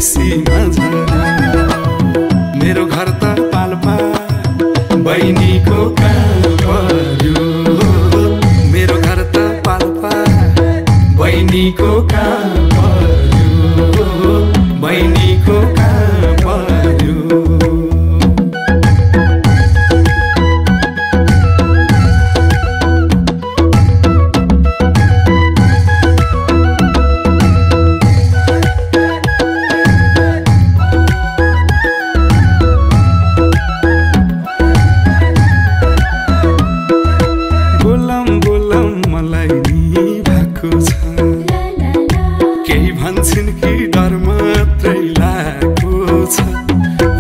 बेसी मजा। मेरो घर त पाल्पा बहिनीको कहाँ पर्यो। मेरो घर त पाल्पा बहिनीको कहाँ पर्यो। बहिनीको कहाँ पर्यो। भन्छन् कि डर मात्रै लागेको छ।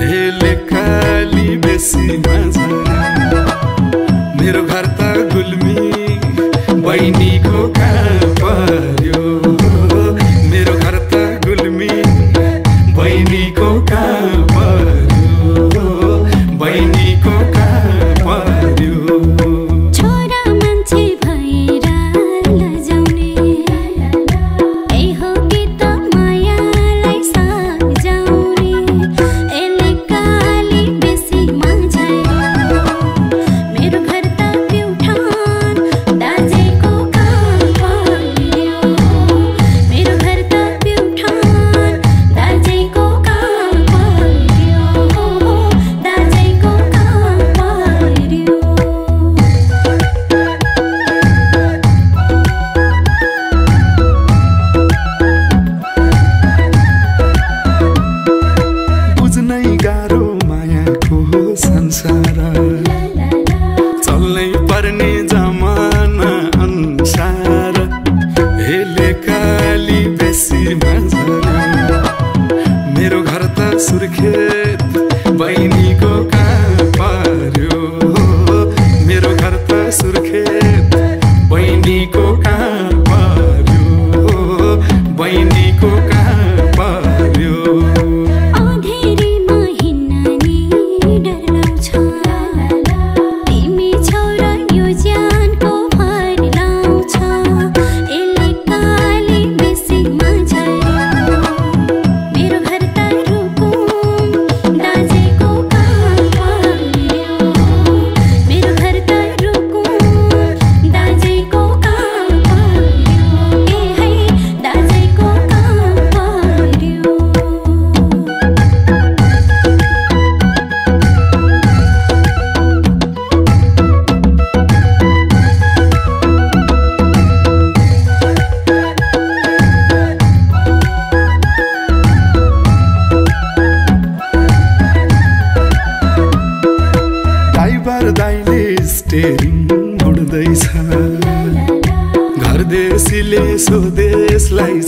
हेले काली बेसी मजा। मेरो घर त गुल्मी बहिनीको कहाँ पर्यो। मेरो घर त गुल्मी बहिनीको कहाँ पर्यो। बहिनीको कहाँ पर्यो। चल्नै पर्ने जमाना अनुसार। हेले काली बेसी मजा। मेरो घर त सुर्खेत बहिनीको कहाँ पर्यो। मेरो घर त सुर्खेत बहिनीको कहाँ पर्यो। बहिनीको कहाँ पर्यो। दाइले स्टेरिङ मुड्दैछ। घरदेशीले स्वदेशलाई